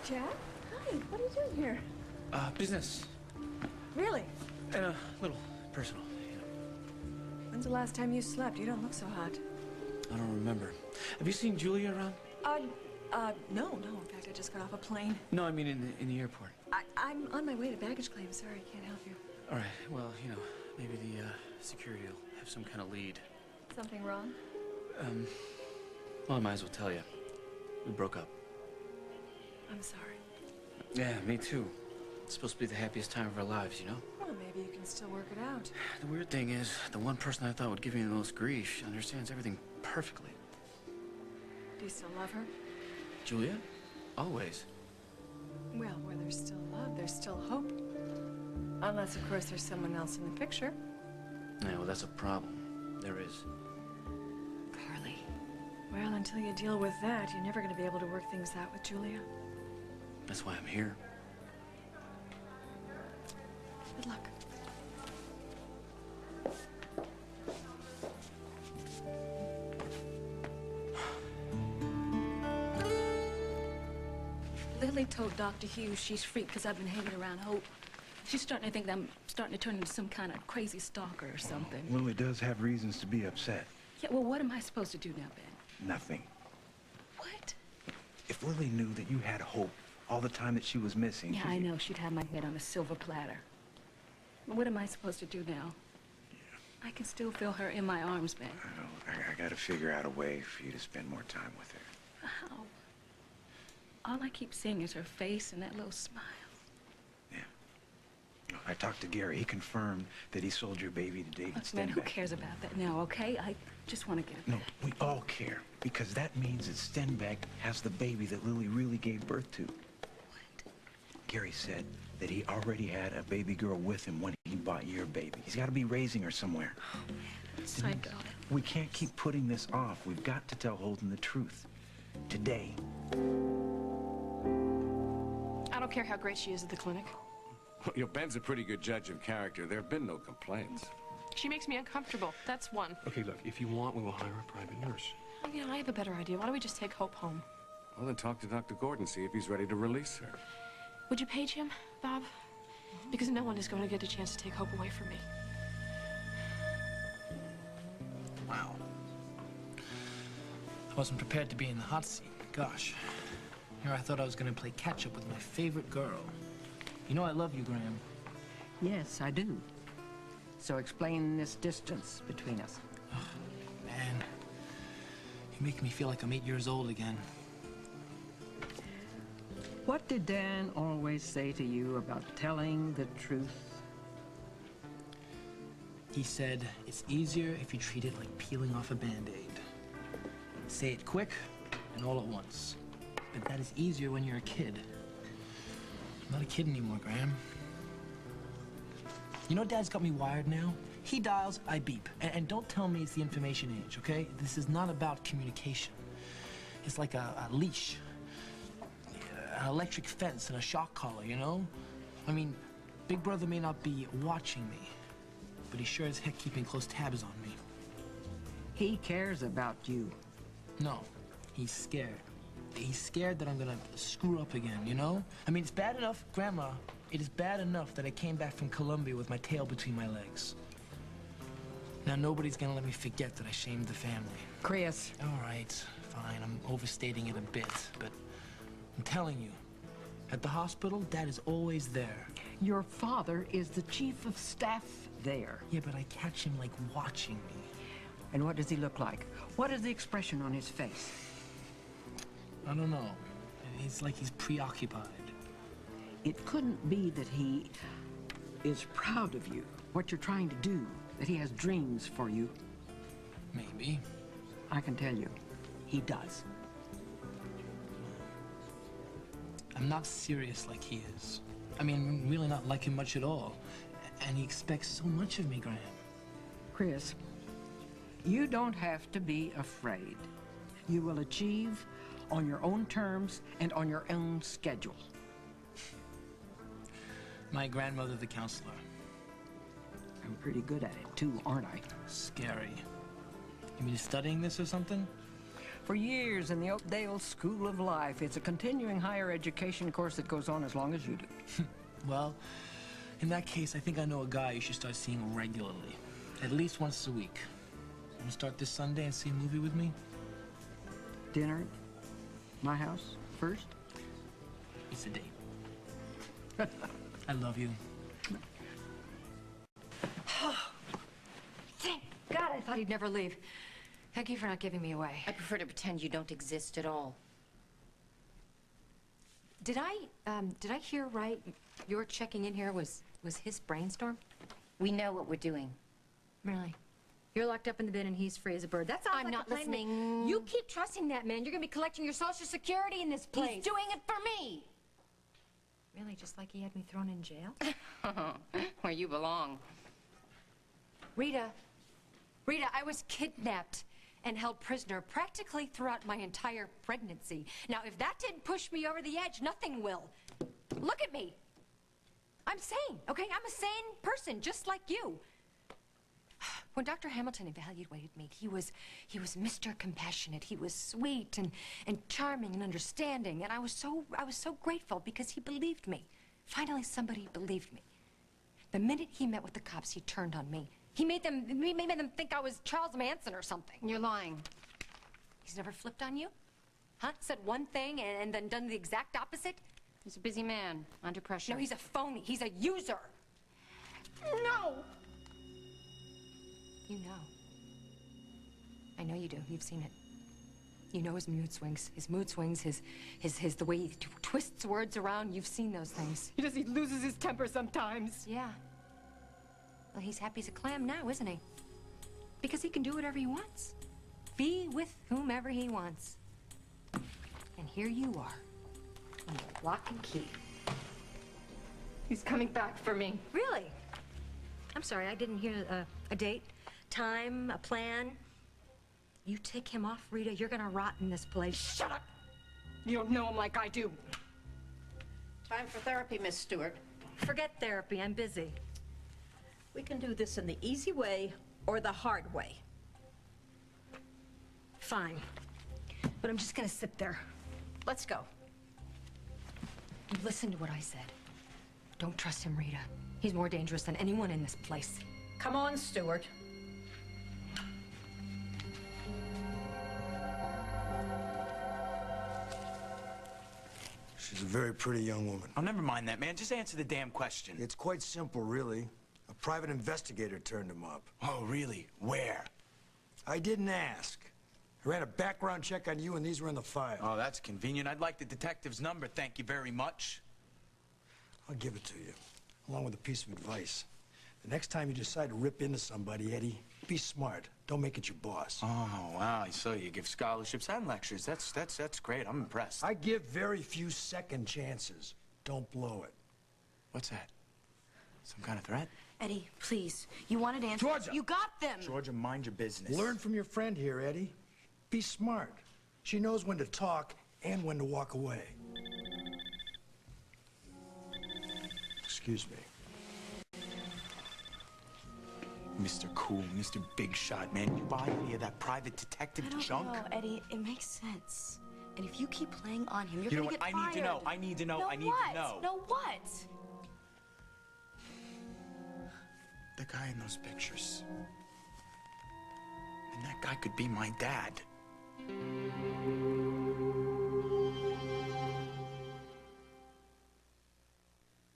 Jack? Hi, what are you doing here? Business. Really? And a little personal. When's the last time you slept? You don't look so hot. I don't remember. Have you seen Julia around? No. In fact, I just got off a plane. No, I mean in the airport. I'm on my way to baggage claim. Sorry, I can't help you. All right, well, maybe the security will have some kind of lead. Something wrong? Well, I might as well tell you. We broke up. I'm sorry. Yeah, me too. It's supposed to be the happiest time of our lives, you know? Well, maybe you can still work it out. The weird thing is, the one person I thought would give me the most grief understands everything perfectly. Do you still love her? Julia? Always. Well, where there's still love, there's still hope. Unless, of course, there's someone else in the picture. Yeah, well, that's a problem. There is. Carly. Well, until you deal with that, you're never going to be able to work things out with Julia. That's why I'm here. Good luck. Lily told Dr. Hughes she's freaked because I've been hanging around Hope. She's starting to think that I'm starting to turn into some kind of crazy stalker or something. Lily does have reasons to be upset. Yeah, well, what am I supposed to do now, Ben? Nothing. What? If Lily knew that you had Hope all the time that she was missing... Yeah, I know. She'd have my head on a silver platter. What am I supposed to do now? Yeah. I can still feel her in my arms, Ben. I know. I gotta figure out a way for you to spend more time with her. How? All I keep seeing is her face and that little smile. I talked to Gary. He confirmed that he sold your baby to David Stenbeck. Man, who cares about that now, okay? I just want to get it No, back. we all care, because that means that Stenbeck has the baby that Lily really gave birth to. What? Gary said that he already had a baby girl with him when he bought your baby. He's got to be raising her somewhere. Oh, man. Psycho. We can't keep putting this off. We've got to tell Holden the truth. Today. I don't care how great she is at the clinic. Well, Ben's a pretty good judge of character. There have been no complaints. She makes me uncomfortable. That's one. Okay, look, if you want, we will hire a private nurse. Oh, yeah, I have a better idea. Why don't we just take Hope home? Well, then talk to Dr. Gordon, see if he's ready to release her. Would you page him, Bob? Because no one is going to get a chance to take Hope away from me. Wow. I wasn't prepared to be in the hot seat. Gosh. Here I thought I was going to play catch-up with my favorite girl. You know I love you, Graham. Yes, I do. So explain this distance between us. Oh, man. You make me feel like I'm 8 years old again. What did Dan always say to you about telling the truth? He said, it's easier if you treat it like peeling off a Band-Aid. Say it quick and all at once. But that is easier when you're a kid. I'm not a kid anymore, Graham. You know Dad's got me wired now? He dials, I beep. And don't tell me it's the information age, okay? This is not about communication. It's like a leash, an electric fence, and a shock collar, you know? I mean, Big Brother may not be watching me, but he's sure as heck keeping close tabs on me. He cares about you. No, he's scared. He's scared that I'm gonna screw up again, you know? I mean, it's bad enough, Grandma, it is bad enough that I came back from Colombia with my tail between my legs. Now, nobody's gonna let me forget that I shamed the family. Chris. All right, fine, I'm overstating it a bit, but I'm telling you, at the hospital, Dad is always there. Your father is the chief of staff there. Yeah, but I catch him, like, watching me. And what does he look like? What is the expression on his face? I don't know. It's like he's preoccupied. It couldn't be that he is proud of you, what you're trying to do, that he has dreams for you. Maybe. I can tell you, he does. I'm not serious like he is. I mean, I'm really not like him much at all. And he expects so much of me, Graham. Chris, you don't have to be afraid. You will achieve on your own terms and on your own schedule. My grandmother, the counselor. I'm pretty good at it, too, aren't I? Scary. You mean studying this or something? For years in the Oakdale School of Life. It's a continuing higher education course that goes on as long as you do. Well, in that case, I think I know a guy you should start seeing regularly. At least once a week. You want to start this Sunday and see a movie with me? Dinner at my house first? It's a date. I love you. Thank God, I thought he'd never leave. Thank you for not giving me away. I prefer to pretend you don't exist at all. Did I hear right? Your checking in here was his brainstorm? We know what we're doing. Really? You're locked up in the bin and he's free as a bird. That sounds I'm like not a plan that- listening. You keep trusting that man. You're gonna be collecting your Social Security in this place. He's doing it for me. Really, just like he had me thrown in jail? Where you belong. Rita, I was kidnapped and held prisoner practically throughout my entire pregnancy. Now, if that didn't push me over the edge, nothing will. Look at me. I'm sane, okay? I'm a sane person, just like you. When Dr. Hamilton evaluated me, he was Mr. Compassionate. He was sweet and charming and understanding, and I was so grateful because he believed me. Finally, somebody believed me. The minute he met with the cops, he turned on me. He made them think I was Charles Manson or something. You're lying. He's never flipped on you? Huh? Said one thing and then done the exact opposite? He's a busy man, under pressure. No, he's a phony. He's a user. No! You know. I know you do. You've seen it. You know his mood swings. His mood swings, the way he twists words around. You've seen those things. He loses his temper sometimes. Yeah. Well, he's happy as a clam now, isn't he? Because he can do whatever he wants. Be with whomever he wants. And here you are. Under lock and key. He's coming back for me. Really? I'm sorry, I didn't hear a date, time, a plan. You take him off, Rita, you're gonna rot in this place. Shut up! You don't know him like I do. Time for therapy, Miss Stewart. Forget therapy, I'm busy. We can do this in the easy way or the hard way. Fine. But I'm just gonna sit there. Let's go. You listen to what I said. Don't trust him, Rita. He's more dangerous than anyone in this place. Come on, Stewart. She's a very pretty young woman. Oh, never mind that, man. Just answer the damn question. It's quite simple, really. A private investigator turned him up. Oh, really? Where? I didn't ask. I ran a background check on you, and these were in the file. Oh, that's convenient. I'd like the detective's number, thank you very much. I'll give it to you, along with a piece of advice. The next time you decide to rip into somebody, Eddie, be smart. Don't make it your boss. Oh, wow. So you give scholarships and lectures. That's great. I'm impressed. I give very few second chances. Don't blow it. What's that? Some kind of threat? Eddie, please. You wanted answers. Georgia! You got them! Georgia, mind your business. Learn from your friend here, Eddie. Be smart. She knows when to talk and when to walk away. Excuse me. Mr. Cool, Mr. Big Shot, man. You buy any of that private detective junk? No, Eddie, it makes sense. And if you keep playing on him, you're You know gonna what? get I need to know. fired. I need to know. No I need what? to know. No what? The guy in those pictures. And that guy could be my dad.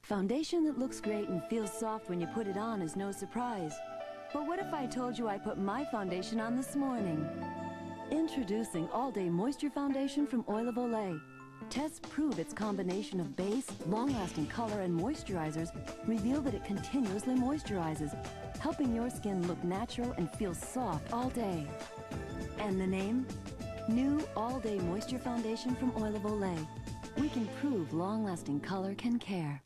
Foundation that looks great and feels soft when you put it on is no surprise. But what if I told you I put my foundation on this morning? Introducing All-Day Moisture Foundation from Oil of Olay. Tests prove its combination of base, long-lasting color, and moisturizers reveal that it continuously moisturizes, helping your skin look natural and feel soft all day. And the name? New All-Day Moisture Foundation from Oil of Olay. We can prove long-lasting color can care.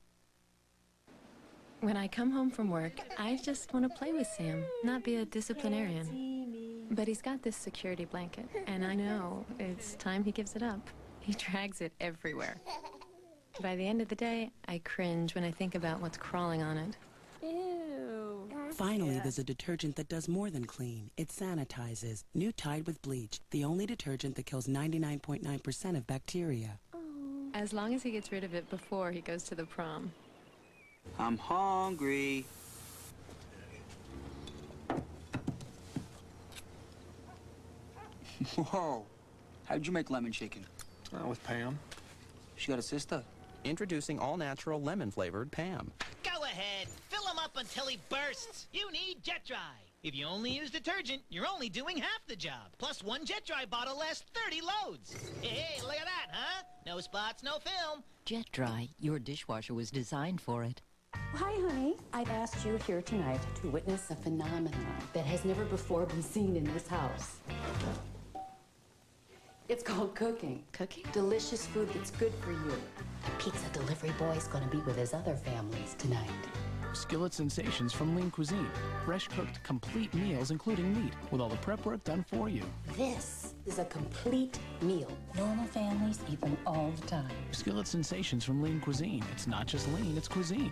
When I come home from work, I just want to play with Sam, not be a disciplinarian. But he's got this security blanket, and I know it's time he gives it up. He drags it everywhere. By the end of the day, I cringe when I think about what's crawling on it. Ew. Finally, there's a detergent that does more than clean. It sanitizes. New Tide with bleach, the only detergent that kills 99.9% of bacteria. As long as he gets rid of it before he goes to the prom. I'm hungry. Whoa. How'd you make lemon chicken? With Pam. She got a sister? Introducing all-natural lemon-flavored Pam. Go ahead. Fill him up until he bursts. You need Jet Dry. If you only use detergent, you're only doing half the job. Plus, one Jet Dry bottle lasts 30 loads. Hey, look at that, huh? No spots, no film. Jet Dry. Your dishwasher was designed for it. Hi, honey. I've asked you here tonight to witness a phenomenon that has never before been seen in this house. It's called cooking. Cooking? Delicious food that's good for you. The pizza delivery boy's gonna be with his other families tonight. Skillet Sensations from Lean Cuisine. Fresh-cooked, complete meals, including meat, with all the prep work done for you. This is a complete meal. Normal families eat them all the time. Skillet Sensations from Lean Cuisine. It's not just lean, it's cuisine.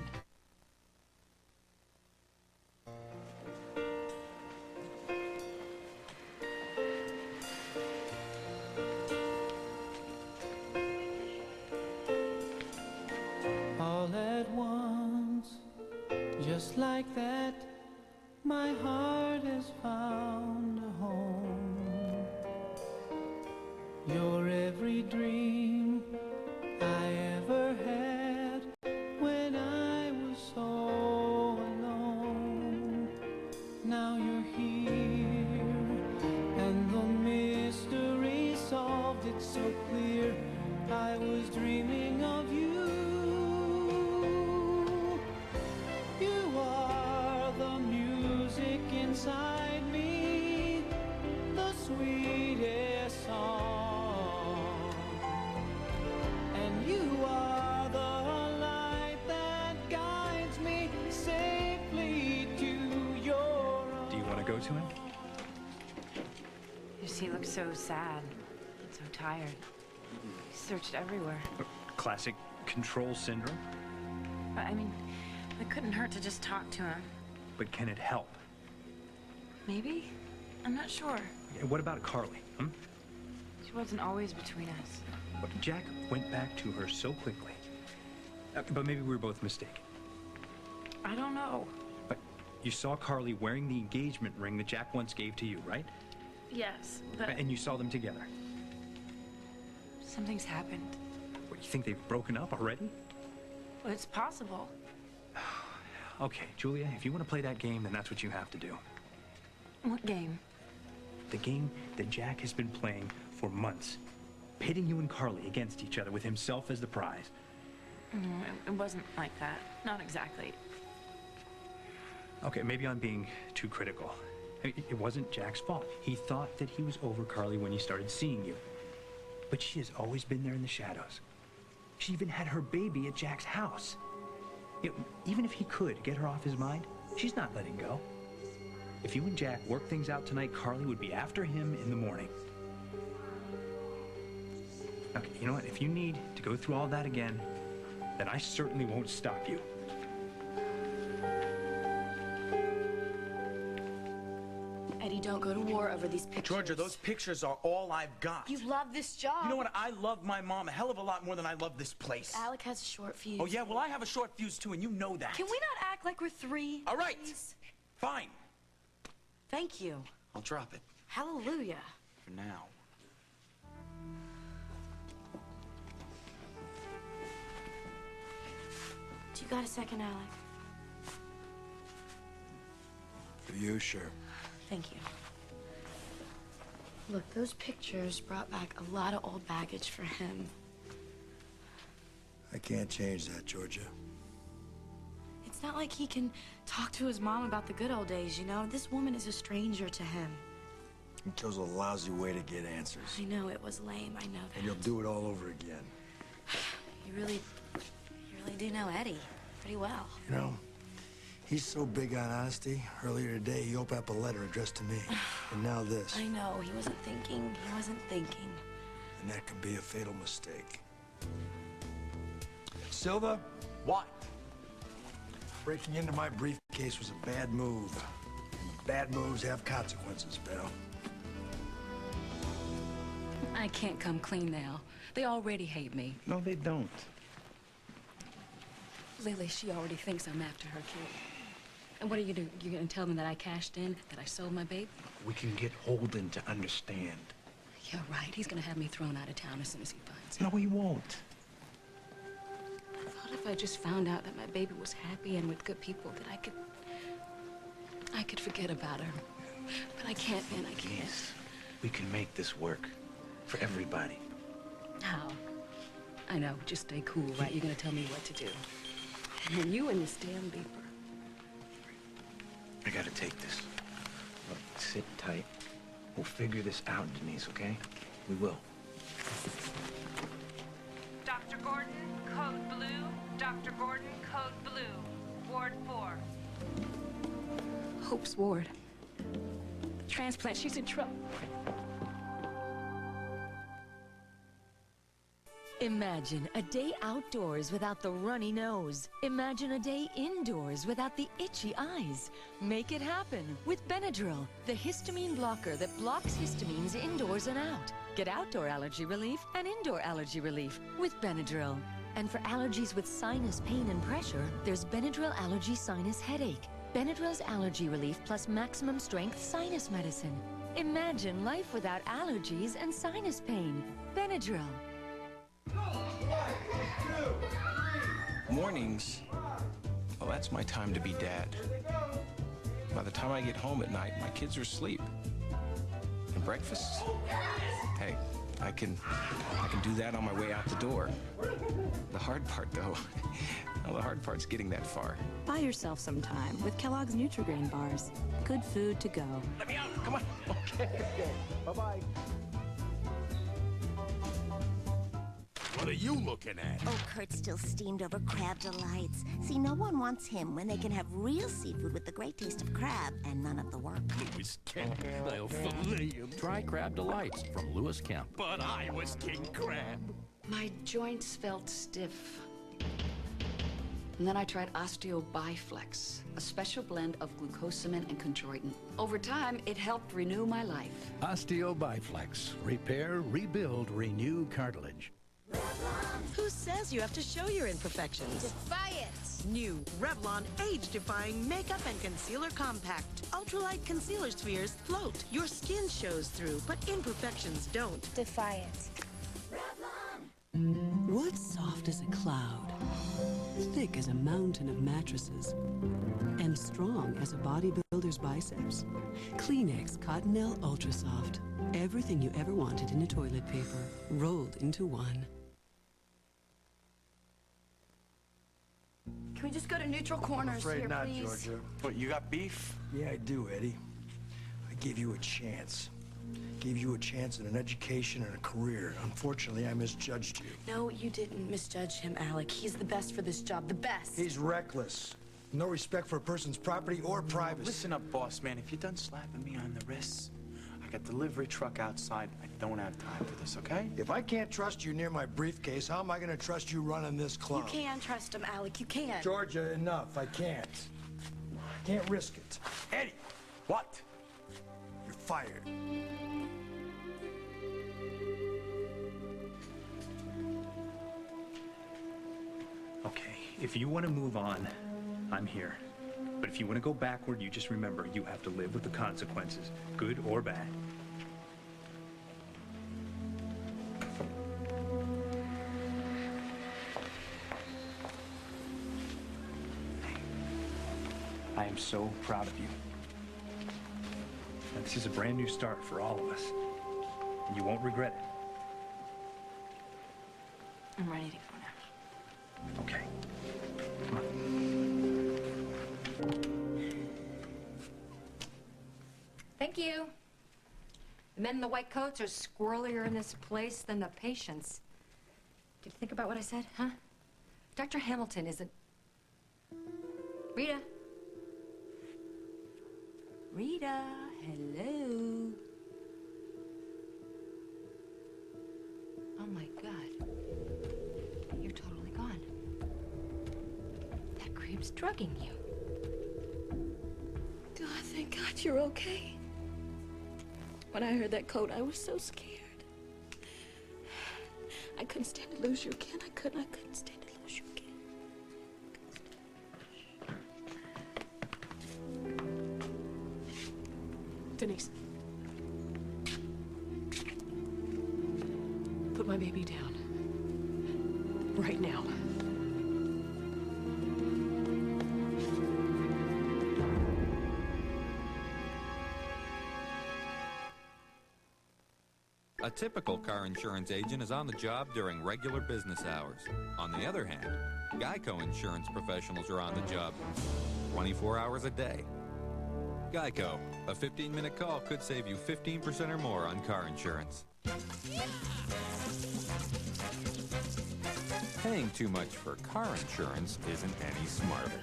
All at once, just like that, my heart has found a home. You're every dream I ever had when I was so alone. Now you're here, and the mystery solved. It's so clear I was dreaming of you. You are the music inside me, the sweetest song. And you are the light that guides me safely to your arms. Do you want to go to him? He looks so sad, so tired. He searched everywhere. Classic control syndrome. But, I mean, it couldn't hurt to just talk to him. But can it help? Maybe? I'm not sure. What about Carly? She wasn't always between us. But Jack went back to her so quickly. But maybe we were both mistaken. I don't know. But you saw Carly wearing the engagement ring that Jack once gave to you, right? Yes, but... And you saw them together. Something's happened. What, you think they've broken up already? Well, it's possible. Okay, Julia, if you want to play that game, then that's what you have to do. What game? The game that Jack has been playing for months. Pitting you and Carly against each other with himself as the prize. It wasn't like that. Not exactly. Okay, maybe I'm being too critical. I mean, it wasn't Jack's fault. He thought that he was over Carly when he started seeing you. But she has always been there in the shadows. She even had her baby at Jack's house. Even if he could get her off his mind, she's not letting go. If you and Jack work things out tonight, Carly would be after him in the morning. Okay, you know what? If you need to go through all that again, then I certainly won't stop you. Eddie, don't go to war over these pictures. Georgia, those pictures are all I've got. You love this job. You know what? I love my mom a hell of a lot more than I love this place. Alec has a short fuse. Oh, yeah? Well, I have a short fuse, too, and you know that. Can we not act like we're three? All right. Please? Fine. Thank you. I'll drop it. Hallelujah. For now. Do you got a second, Alec? For you, sure. Thank you. Look, those pictures brought back a lot of old baggage for him. I can't change that, Georgia. It's not like he can talk to his mom about the good old days, you know? This woman is a stranger to him. You chose a lousy way to get answers. I know, it was lame, I know that. And you'll do it all over again. You really do know Eddie pretty well. You know, he's so big on honesty. Earlier today, he opened up a letter addressed to me. And now this. I know, he wasn't thinking. And that could be a fatal mistake. Silva? What? Breaking into my briefcase was a bad move. And bad moves have consequences, pal. I can't come clean now. They already hate me. No, they don't. Lily, she already thinks I'm after her kid. And what are you do? You're gonna tell them that I cashed in, that I sold my baby? We can get Holden to understand. You're right. He's gonna have me thrown out of town as soon as he finds No, he won't. I thought if I just found out that my baby was happy and with good people, that I could forget about her. But I can't, man. I can't. Yes, we can make this work for everybody. How? I know. Just stay cool, right? You're gonna tell me what to do. And you and this damn beeper. I gotta take this. Look, sit tight. We'll figure this out, Denise, okay? We will. Dr. Gordon, code blue. Dr. Gordon, code blue. Ward 4. Hope's ward. The transplant, she's in trouble. Imagine a day outdoors without the runny nose. Imagine a day indoors without the itchy eyes. Make it happen with Benadryl, the histamine blocker that blocks histamines indoors and out. Get outdoor allergy relief and indoor allergy relief with Benadryl. And for allergies with sinus pain and pressure, there's Benadryl Allergy Sinus Headache. Benadryl's allergy relief plus maximum strength sinus medicine. Imagine life without allergies and sinus pain. Benadryl. Mornings, well, that's my time to be dad. By the time I get home at night, my kids are asleep. And breakfast? Hey, I can do that on my way out the door. The hard part, though, well, the hard part's getting that far. Buy yourself some time with Kellogg's Nutri-Grain bars. Good food to go. Let me out, come on. Okay. Bye-bye. What are you looking at? Oh, Kurt's still steamed over crab delights. See, no one wants him when they can have real seafood with the great taste of crab and none of the work. Lewis Kemp, they'll fillet him. Try Crab Delights from Lewis Kemp. But I was King Crab. My joints felt stiff. And then I tried Osteo-Biflex, a special blend of glucosamine and chondroitin. Over time, it helped renew my life. Osteo-Biflex. Repair, rebuild, renew cartilage. Who says you have to show your imperfections? Defy it! New Revlon age-defying makeup and concealer compact. Ultralight concealer spheres float. Your skin shows through, but imperfections don't. Defy it. What's soft as a cloud, thick as a mountain of mattresses, and strong as a bodybuilder's biceps? Kleenex Cottonelle Ultra Soft. Everything you ever wanted in a toilet paper, rolled into one. Can we just go to neutral corners Afraid here, not, please? Georgia. What, you got beef? Yeah, I do, Eddie. I gave you a chance. Gave you a chance at an education and a career. Unfortunately, I misjudged you. No, you didn't misjudge him, Alec. He's the best for this job, the best. He's reckless. No respect for a person's property or privacy. Listen up, boss man. If you're done slapping me on the wrists, I got delivery truck outside. I don't have time for this, okay? If I can't trust you near my briefcase, how am I going to trust you running this club? You can trust him, Alec. You can. Georgia, enough. I can't. Can't risk it. Eddie! What? You're fired. Okay, if you want to move on, I'm here. But if you want to go backward, you just remember you have to live with the consequences, good or bad. I am so proud of you. And this is a brand new start for all of us. And you won't regret it. I'm ready to go now. Okay. Thank you. The men in the white coats are squirrelier in this place than the patients. Did you think about what I said, huh? Dr. Hamilton isn't... Rita? Rita, hello? Oh my God. You're totally gone. That creep he was drugging you. God, thank God you're okay. When I heard that code, I was so scared. I couldn't stand to lose you again. I couldn't stand to lose you again. Denise. Put my baby down. Right now. A typical car insurance agent is on the job during regular business hours. On the other hand, Geico insurance professionals are on the job 24 hours a day. Geico, a 15-minute call could save you 15% or more on car insurance. Paying too much for car insurance isn't any smarter.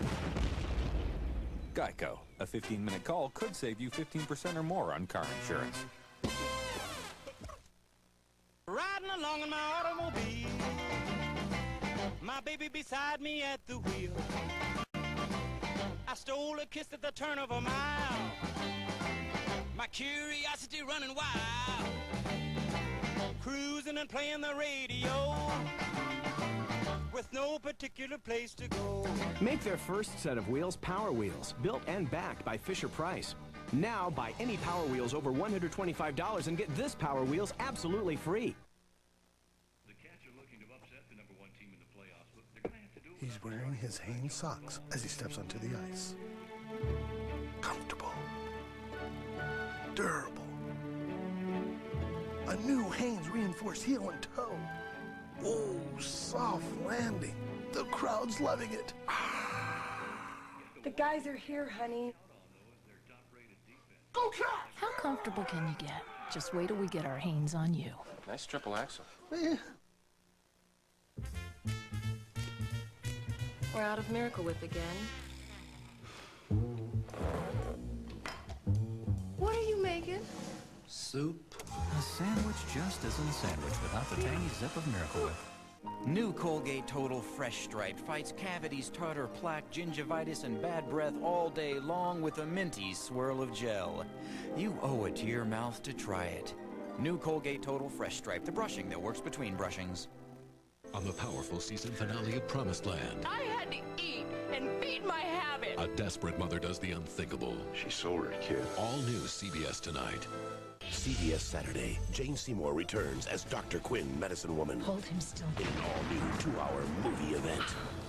Geico, a 15-minute call could save you 15% or more on car insurance. Riding along in my automobile, my baby beside me at the wheel. I stole a kiss at the turn of a mile, my curiosity running wild, cruising and playing the radio, with no particular place to go. Make their first set of wheels Power Wheels, built and backed by Fisher-Price. Now, buy any Power Wheels over $125 and get this Power Wheels absolutely free. The Cats are looking to upset the #1 team in the playoffs, but they're going to have to do it. He's wearing his Hanes socks as he steps onto the ice. Comfortable. Durable. A new Hanes reinforced heel and toe. Oh, soft landing. The crowd's loving it. The guys are here, honey. Go Cats! How comfortable can you get? Just wait till we get our hands on you. Nice triple axle. We're out of Miracle Whip again. What are you making? Soup. A sandwich just isn't a sandwich without the tangy zip of Miracle Whip. New Colgate Total Fresh Stripe fights cavities, tartar, plaque, gingivitis, and bad breath all day long with a minty swirl of gel. You owe it to your mouth to try it. New Colgate Total Fresh Stripe, the brushing that works between brushings. On the powerful season finale of Promised Land, I had to eat and feed my habit. a desperate mother does the unthinkable. She sold her kid. All new CBS tonight. CBS Saturday. Jane Seymour returns as Dr. Quinn, Medicine Woman. Hold him still. In an all-new 2-hour movie event.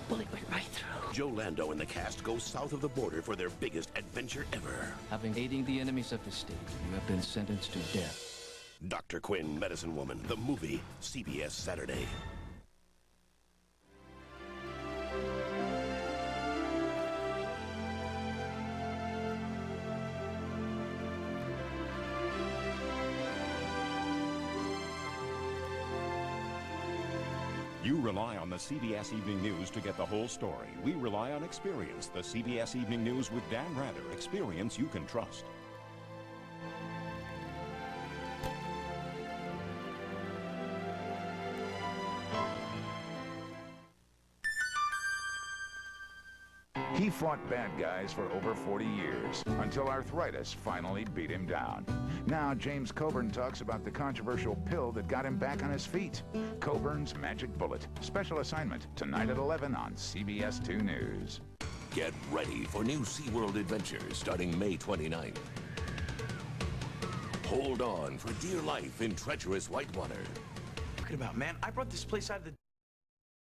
Bullet went right through. Joe Lando and the cast go south of the border for their biggest adventure ever. Having aiding the enemies of the state, you have been sentenced to death. Dr. Quinn, Medicine Woman, the movie, CBS Saturday. You rely on the CBS Evening News to get the whole story. We rely on experience. The CBS Evening News with Dan Rather. Experience you can trust. He fought bad guys for over 40 years, until arthritis finally beat him down. Now, James Coburn talks about the controversial pill that got him back on his feet. Coburn's Magic Bullet. Special assignment, tonight at 11 on CBS 2 News. Get ready for new SeaWorld adventures starting May 29th. Hold on for dear life in treacherous whitewater. Talking about, man, I brought this place out of the